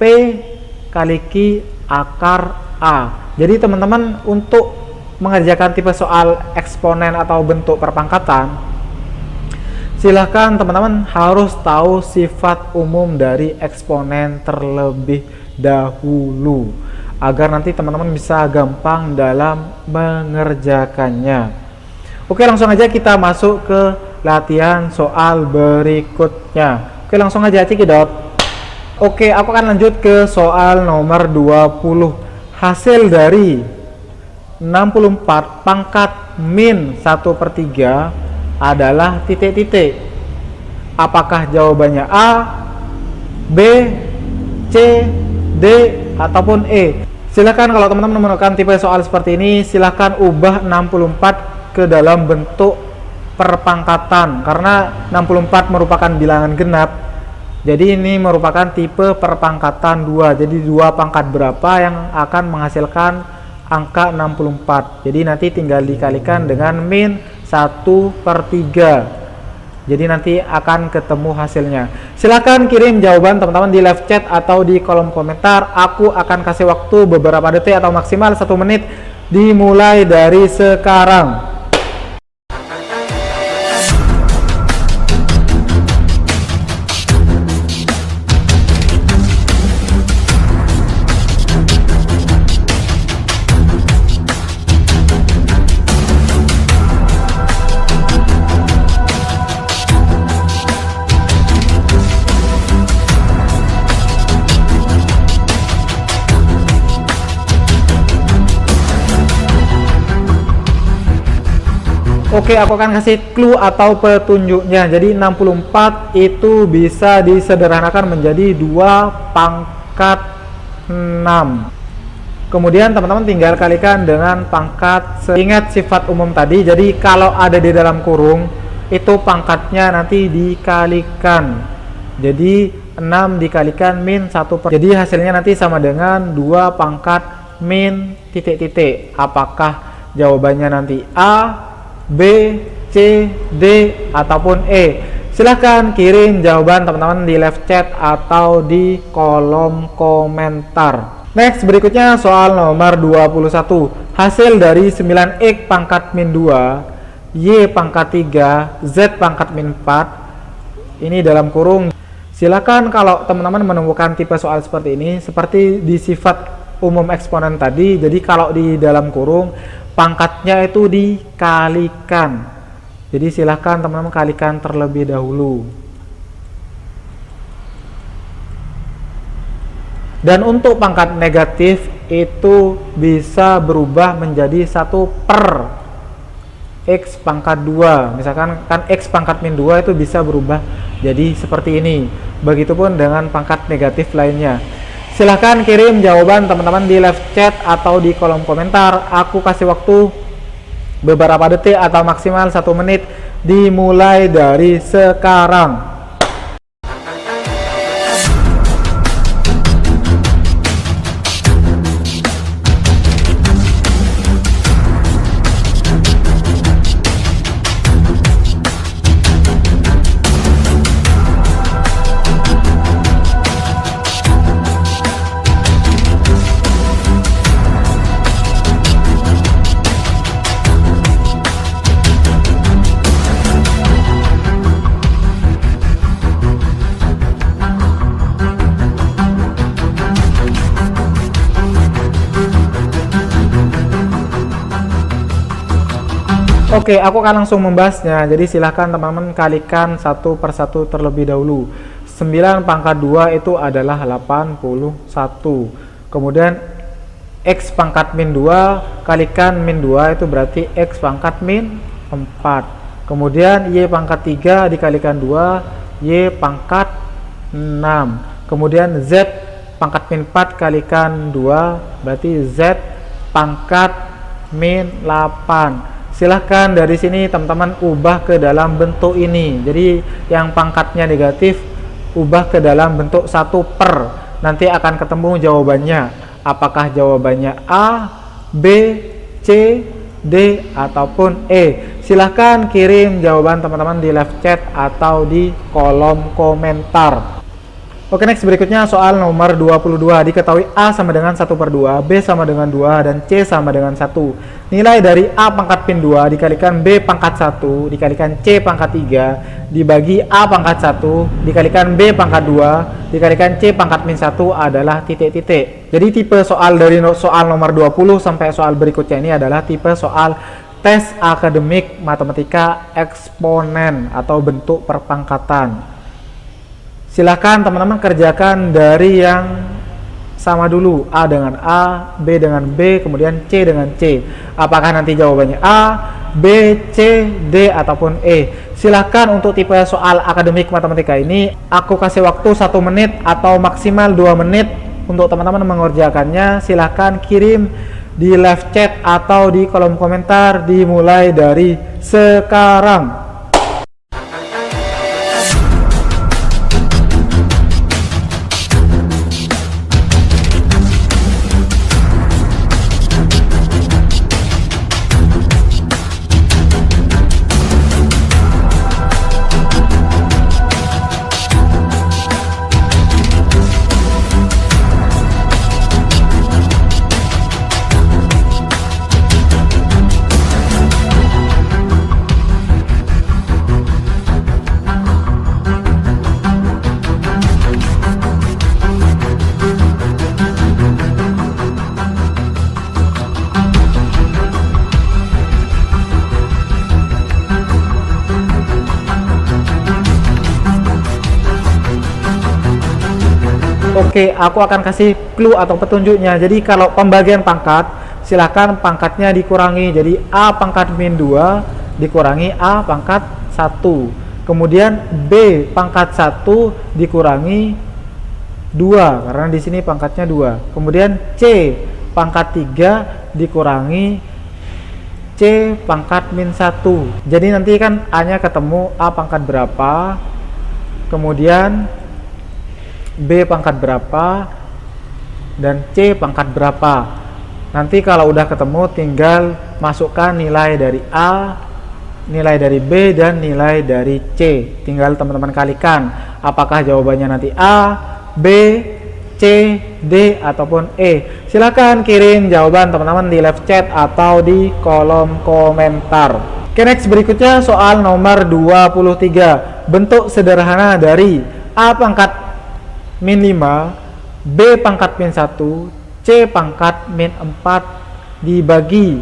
kali Q akar A. Jadi teman-teman untuk mengerjakan tipe soal eksponen atau bentuk perpangkatan, silahkan teman-teman harus tahu sifat umum dari eksponen terlebih dahulu agar nanti teman-teman bisa gampang dalam mengerjakannya. Oke, langsung aja kita masuk ke latihan soal berikutnya. Oke, langsung aja cekidot. Oke, aku akan lanjut ke soal nomor 20. Hasil dari 64 pangkat min 1/3 adalah titik-titik. Apakah jawabannya A, B, C, D, ataupun E? Silakan kalau teman-teman menemukan tipe soal seperti ini, silakan ubah 64 ke dalam bentuk perpangkatan, karena 64 merupakan bilangan genap. Jadi ini merupakan tipe perpangkatan 2. Jadi 2 pangkat berapa yang akan menghasilkan angka 64. Jadi nanti tinggal dikalikan dengan min 1/3. Jadi nanti akan ketemu hasilnya. Silahkan kirim jawaban teman-teman di live chat atau di kolom komentar. Aku akan kasih waktu beberapa detik atau maksimal 1 menit dimulai dari sekarang. Oke, aku akan kasih clue atau petunjuknya. Jadi 64 itu bisa disederhanakan menjadi 2 pangkat 6. Kemudian teman-teman tinggal kalikan dengan pangkat. Ingat sifat umum tadi, jadi kalau ada di dalam kurung itu pangkatnya nanti dikalikan. Jadi 6 dikalikan min 1/3. Jadi hasilnya nanti sama dengan 2 pangkat min titik-titik. Apakah jawabannya nanti A, B, C, D, ataupun E? Silahkan kirim jawaban teman-teman di live chat atau di kolom komentar. Next, berikutnya soal nomor 21. Hasil dari 9X pangkat min 2, Y pangkat 3, Z pangkat min 4. Ini dalam kurung. Silahkan kalau teman-teman menemukan tipe soal seperti ini, seperti di sifat umum eksponen tadi. Jadi kalau di dalam kurung pangkatnya itu dikalikan. Jadi silahkan teman-teman kalikan terlebih dahulu. Dan untuk pangkat negatif itu bisa berubah menjadi 1/X pangkat 2. Misalkan kan X pangkat min 2 itu bisa berubah jadi seperti ini. Begitupun dengan pangkat negatif lainnya. Silahkan kirim jawaban teman-teman di live chat atau di kolom komentar. Aku kasih waktu beberapa detik atau maksimal 1 menit dimulai dari sekarang. Oke, aku akan langsung membahasnya. Jadi silahkan teman-teman kalikan satu persatu terlebih dahulu. 9 pangkat 2 itu adalah 81. Kemudian X pangkat min 2 kalikan min 2 itu berarti X pangkat min 4. Kemudian Y pangkat 3 dikalikan 2, Y pangkat 6. Kemudian Z pangkat min 4 kalikan 2 berarti Z pangkat min 8. Silahkan dari sini teman-teman ubah ke dalam bentuk ini. Jadi yang pangkatnya negatif ubah ke dalam bentuk 1/. Nanti akan ketemu jawabannya. Apakah jawabannya A, B, C, D, ataupun E? Silahkan kirim jawaban teman-teman di live chat atau di kolom komentar. Oke, next berikutnya soal nomor 22. Diketahui A sama dengan 1/2, B sama dengan 2, dan C sama dengan 1. Nilai dari A pangkat min 2 dikalikan B pangkat 1 dikalikan C pangkat 3 dibagi A pangkat 1 dikalikan B pangkat 2 dikalikan C pangkat min 1 adalah titik-titik. Jadi tipe soal dari soal nomor 20 sampai soal berikutnya ini adalah tipe soal tes akademik matematika eksponen atau bentuk perpangkatan. Silakan teman-teman kerjakan dari yang sama dulu, A dengan A, B dengan B, kemudian C dengan C. Apakah nanti jawabannya A, B, C, D, ataupun E. Silakan untuk tipe soal akademik matematika ini, aku kasih waktu 1 menit atau maksimal 2 menit untuk teman-teman mengerjakannya. Silakan kirim di live chat atau di kolom komentar dimulai dari sekarang. Oke, aku akan kasih clue atau petunjuknya. Jadi kalau pembagian pangkat, silakan pangkatnya dikurangi. Jadi A pangkat min 2 dikurangi A pangkat 1. Kemudian B pangkat 1 dikurangi 2 karena di sini pangkatnya 2. Kemudian C pangkat 3 dikurangi C pangkat min 1. Jadi nanti kan A-nya ketemu A pangkat berapa, kemudian B pangkat berapa, dan C pangkat berapa. Nanti kalau udah ketemu tinggal masukkan nilai dari A, nilai dari B, dan nilai dari C. Tinggal teman-teman kalikan apakah jawabannya nanti A, B, C, D, ataupun E. Silahkan kirim jawaban teman-teman di live chat atau di kolom komentar. Oke, next berikutnya soal nomor 23. Bentuk sederhana dari A pangkat min 5, B pangkat min 1, C pangkat min 4 dibagi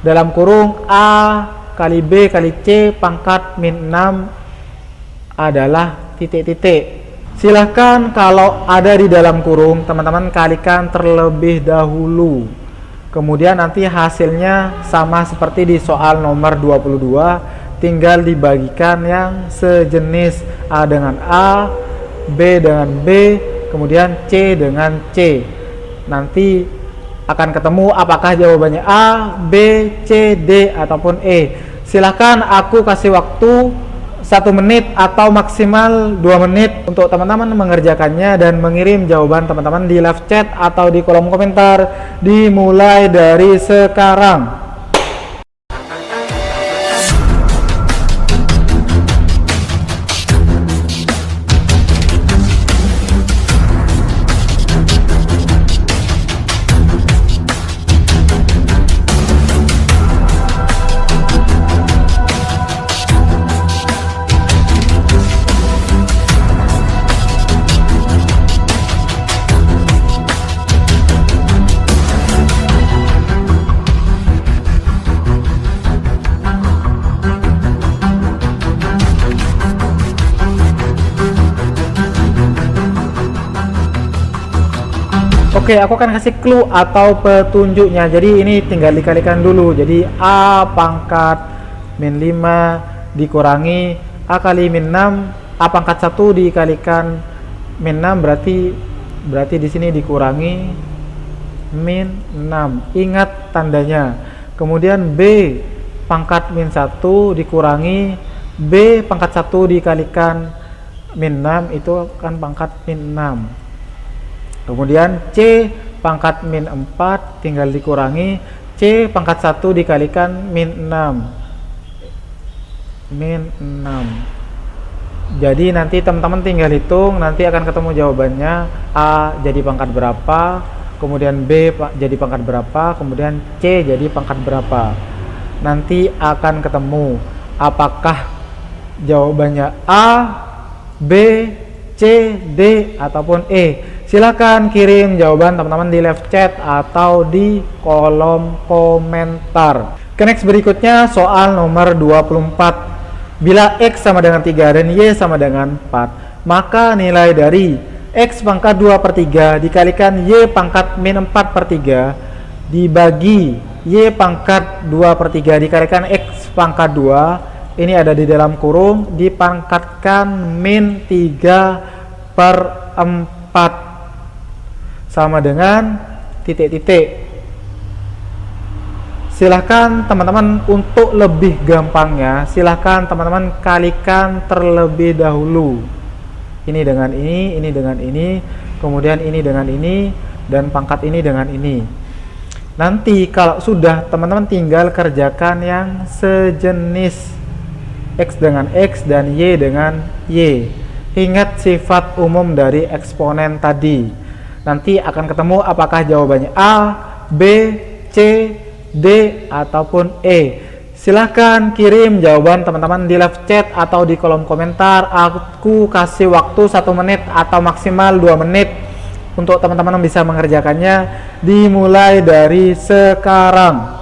dalam kurung A kali B kali C pangkat min 6 adalah titik-titik. Silahkan kalau ada di dalam kurung, teman-teman kalikan terlebih dahulu. Kemudian nanti hasilnya sama seperti di soal nomor 22, tinggal dibagikan yang sejenis, A dengan A, B dengan B, kemudian C dengan C. Nanti akan ketemu apakah jawabannya A, B, C, D, ataupun E. Silahkan aku kasih waktu 1 menit atau maksimal 2 menit untuk teman-teman mengerjakannya dan mengirim jawaban teman-teman di live chat atau di kolom komentar dimulai dari sekarang. Oke, aku akan kasih clue atau petunjuknya. Jadi ini tinggal dikalikan dulu. Jadi A pangkat min 5 dikurangi A kali min 6, A pangkat 1 dikalikan min 6 berarti di sini dikurangi min 6. Ingat tandanya. Kemudian B pangkat min 1 dikurangi B pangkat 1 dikalikan min 6 itu kan pangkat min 6. Kemudian C pangkat min 4 tinggal dikurangi C pangkat 1 dikalikan min 6. min 6. Jadi nanti teman-teman tinggal hitung, nanti akan ketemu jawabannya. A jadi pangkat berapa, kemudian B jadi pangkat berapa, kemudian C jadi pangkat berapa. Nanti akan ketemu apakah jawabannya A, B, C, D, ataupun E. Silakan kirim jawaban teman-teman di live chat atau di kolom komentar. Ke next berikutnya soal nomor 24. Bila X sama dengan 3 dan Y sama dengan 4, maka nilai dari X pangkat 2/3 dikalikan Y pangkat min 4/3 dibagi Y pangkat 2/3 dikalikan X pangkat 2, ini ada di dalam kurung, dipangkatkan min 3/4 sama dengan titik-titik. Silahkan teman-teman untuk lebih gampangnya, silahkan teman-teman kalikan terlebih dahulu. Ini dengan ini dengan ini, kemudian ini dengan ini, dan pangkat ini dengan ini. Nanti kalau sudah, teman-teman tinggal kerjakan yang sejenis, X dengan X dan Y dengan Y. Ingat sifat umum dari eksponen tadi. Nanti akan ketemu apakah jawabannya A, B, C, D, ataupun E. Silahkan kirim jawaban teman-teman di live chat atau di kolom komentar. Aku kasih waktu 1 menit atau maksimal 2 menit untuk teman-teman bisa mengerjakannya, dimulai dari sekarang.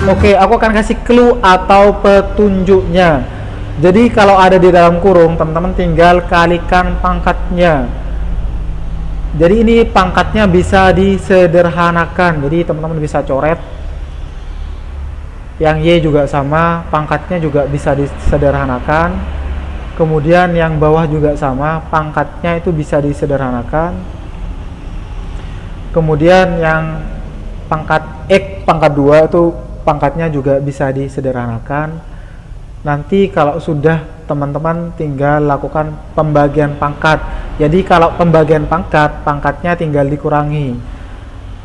Oke, aku akan kasih clue atau petunjuknya. Jadi kalau ada di dalam kurung, teman-teman tinggal kalikan pangkatnya. Jadi ini pangkatnya bisa disederhanakan. Jadi teman-teman bisa coret. Yang Y juga sama, pangkatnya juga bisa disederhanakan. Kemudian yang bawah juga sama, pangkatnya itu bisa disederhanakan. Kemudian yang pangkat X pangkat 2 itu pangkatnya juga bisa disederhanakan. Nanti kalau sudah, teman-teman tinggal lakukan pembagian pangkat. Jadi kalau pembagian pangkat, pangkatnya tinggal dikurangi.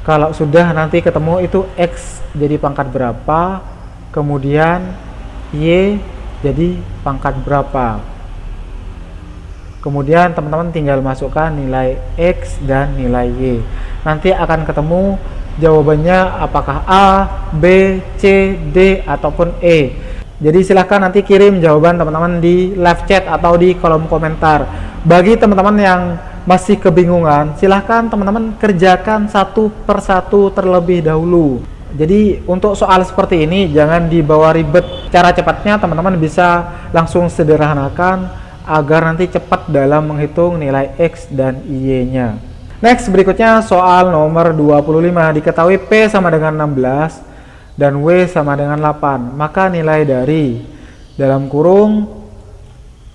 Kalau sudah, nanti ketemu itu X jadi pangkat berapa, kemudian Y jadi pangkat berapa. Kemudian teman-teman tinggal masukkan nilai X dan nilai Y. Nanti akan ketemu jawabannya apakah A, B, C, D, ataupun E. Jadi silahkan nanti kirim jawaban teman-teman di live chat atau di kolom komentar. Bagi teman-teman yang masih kebingungan, silahkan teman-teman kerjakan satu persatu terlebih dahulu. Jadi untuk soal seperti ini jangan dibawa ribet. Cara cepatnya teman-teman bisa langsung sederhanakan agar nanti cepat dalam menghitung nilai X dan Y-nya. Next, berikutnya soal nomor 25. Diketahui P sama dengan 16 dan W sama dengan 8. Maka nilai dari dalam kurung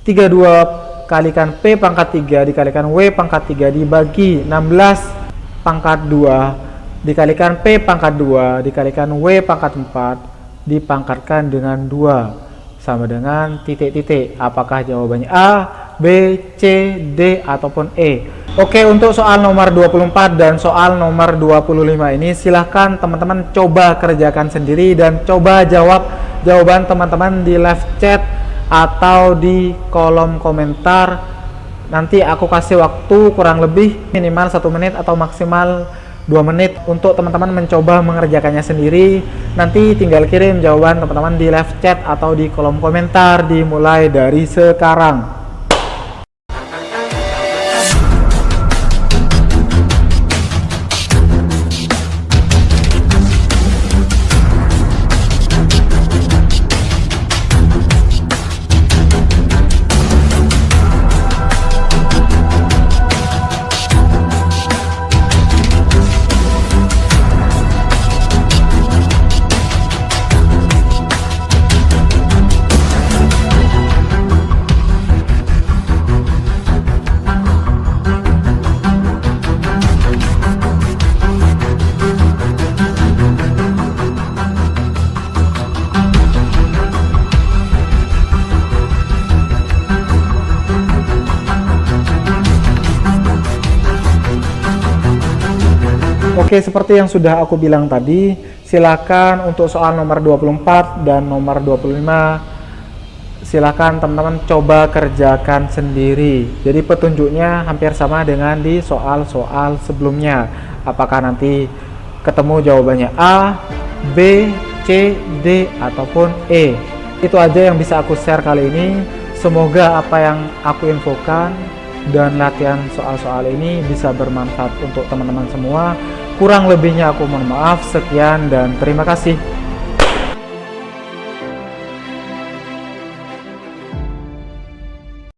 32 kalikan P pangkat 3 dikalikan W pangkat 3 dibagi 16 pangkat 2 dikalikan P pangkat 2 dikalikan W pangkat 4 dipangkatkan dengan 2 sama dengan titik-titik. Apakah jawabannya A, B, C, D, ataupun E? Oke, untuk soal nomor 24 dan soal nomor 25 ini silahkan teman-teman coba kerjakan sendiri dan coba jawab jawaban teman-teman di live chat atau di kolom komentar. Nanti aku kasih waktu kurang lebih minimal 1 menit atau maksimal 2 menit untuk teman-teman mencoba mengerjakannya sendiri. Nanti tinggal kirim jawaban teman-teman di live chat atau di kolom komentar dimulai dari sekarang. Oke, seperti yang sudah aku bilang tadi, silakan untuk soal nomor 24 dan nomor 25, silakan teman-teman coba kerjakan sendiri. Jadi petunjuknya hampir sama dengan di soal-soal sebelumnya. Apakah nanti ketemu jawabannya A, B, C, D, ataupun E. Itu aja yang bisa aku share kali ini. Semoga apa yang aku infokan dan latihan soal-soal ini bisa bermanfaat untuk teman-teman semua. Kurang lebihnya aku mohon maaf. Sekian dan terima kasih.